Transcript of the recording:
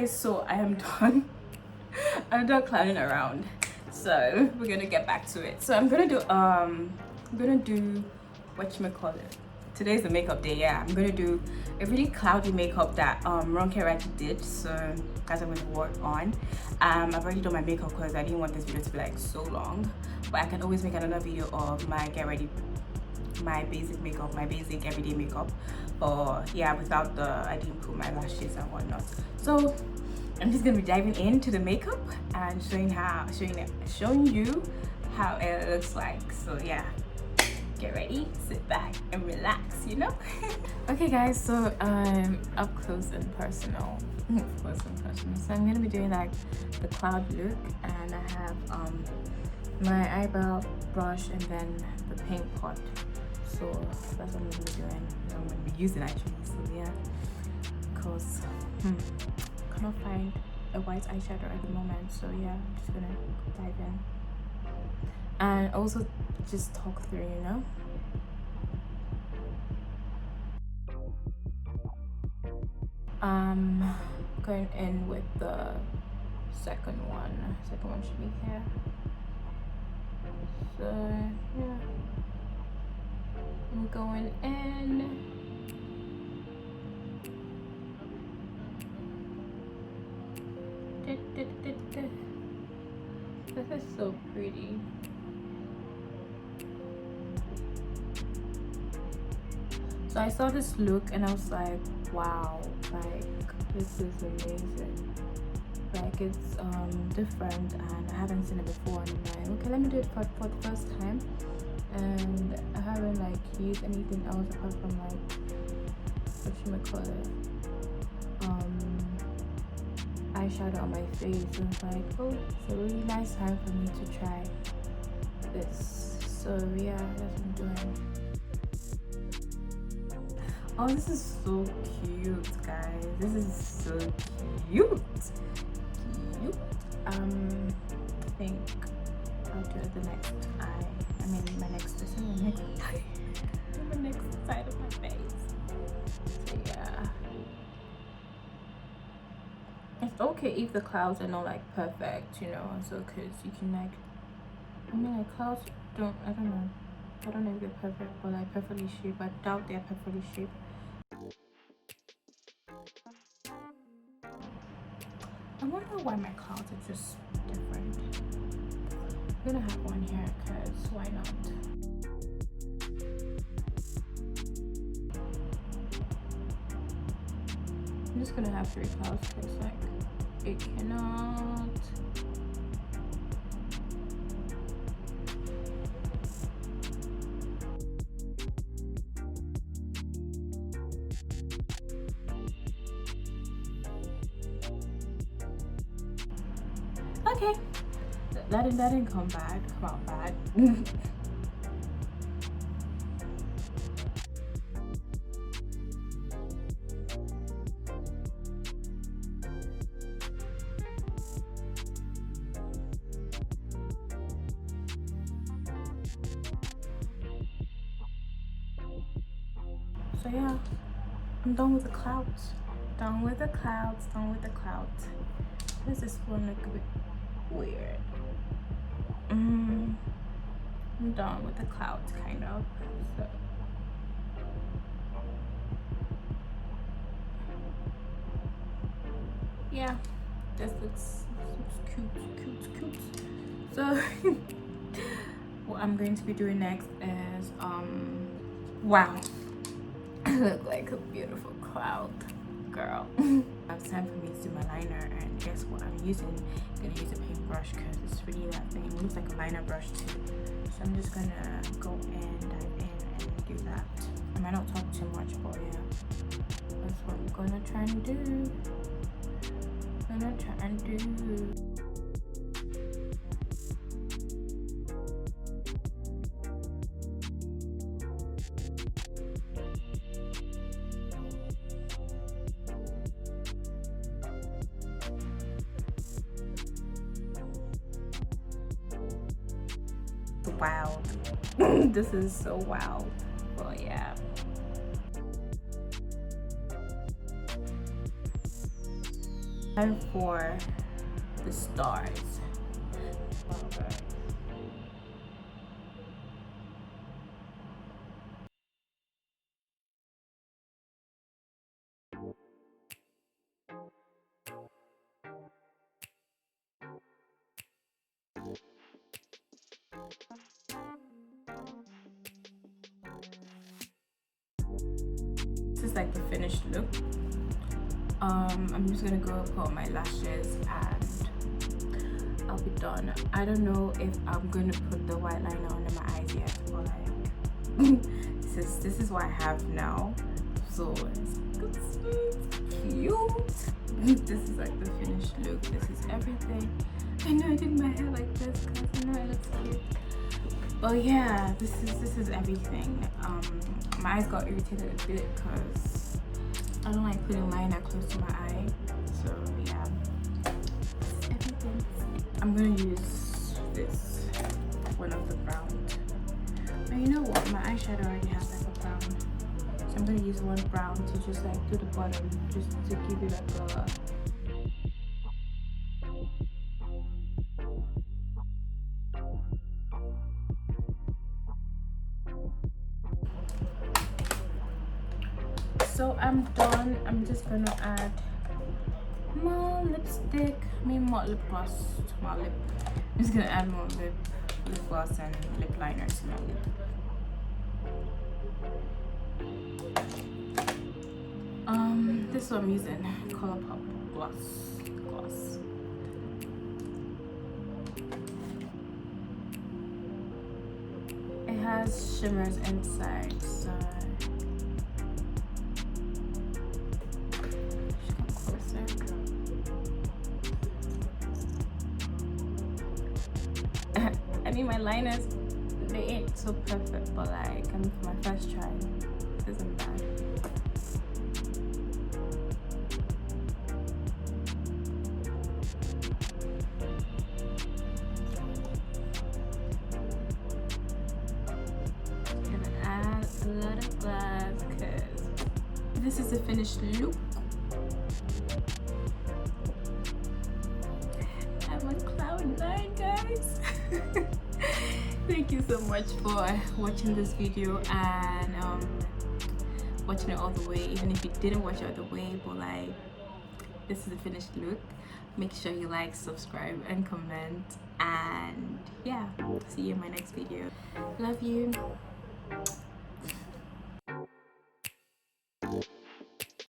Okay, so I am done. I'm done clowning around, so we're gonna get back to it. So I'm gonna do whatchamacallit. Today's the makeup day. Yeah, I'm gonna do a really cloudy makeup that Ronke Raji did. So guys, I'm gonna work on. I've already done my makeup because I didn't want this video to be like so long, but I can always make another video of my get ready, my basic makeup, my basic everyday makeup. But yeah, without I didn't put my lashes and whatnot. So I'm just gonna be diving into the makeup and showing you how it looks like. So yeah, get ready, sit back and relax, you know. Okay guys, so I'm up close and personal. So I'm gonna be doing like the cloud look, and I have my eyebrow brush and then the paint pot. So that's what I'm gonna be doing. I'm gonna be using actually. So yeah, because cannot find a white eyeshadow at the moment. So yeah, I'm just gonna dive in and also just talk through, you know. Going in with the second one. Second one should be here. So yeah, I'm going in. This is so pretty. So I saw this look and I was like, wow, like this is amazing. Like it's different and I haven't seen it before, and I'm like, okay, let me do it for the first time. And I haven't like used anything else apart from like whatchamacallit, eyeshadow on my face. And it's like, oh, it's a really nice time for me to try this. So yeah, that's what I'm doing. Oh, this is so cute, guys. This is so cute. I think I'll do the next eye. I mean, my next eye. The next side of my face. So yeah. It's okay if the clouds are not like perfect, you know. So because you can like, I mean, like clouds I don't know if they're perfect or like perfectly shaped. I doubt they're perfectly shaped. I wonder why my clouds are just different. I'm gonna have one here because why not? I'm just gonna have 3 clouds because like it cannot. Okay, that didn't come out bad. So yeah, I'm done with the clouds. Done with the clouds. Does this one look a bit weird? I'm done with the clouds, kind of. So yeah, this looks cute. So what I'm going to be doing next is wow, I look like a beautiful cloud girl. It's time for me to do my liner, and guess what I'm using? I'm gonna use a paintbrush because it's really that thing. It looks like a liner brush too. So I'm just gonna go in, dive in, and do that. I might not talk too much, but yeah, that's what I'm gonna try and do. Wild. This is so wild. Well, yeah. Time for the stars. This is like the finished look. I'm just gonna go put on my lashes and I'll be done. I don't know if I'm gonna put the white liner under my eyes yet, but like this is what I have now. So it's cute. This is like the finished look. This is everything. I know I did my hair like this because I know it looks cute. But yeah, this is everything. My eyes got irritated a bit because I don't like putting liner close to my eye. So yeah, everything. I'm gonna use this one of the brown. And you know what? My eyeshadow already has like a brown. So I'm gonna use one brown to just like do the bottom, just to give it like a So I'm done. I'm just gonna add more lipstick, more lip gloss to my lip. I'm just gonna add more lip gloss and lip liner to my lip. This one I'm using ColourPop gloss. It has shimmers inside, so I mean, my liners, they ain't so perfect, but like, I mean, for my first try, this isn't bad. Gonna add a lot of glass because this is the finished look. I'm on cloud 9, guys. Thank you so much for watching this video and watching it all the way, even if you didn't watch it all the way, but like, this is the finished look. Make sure you like, subscribe and comment, and yeah, see you in my next video. Love you.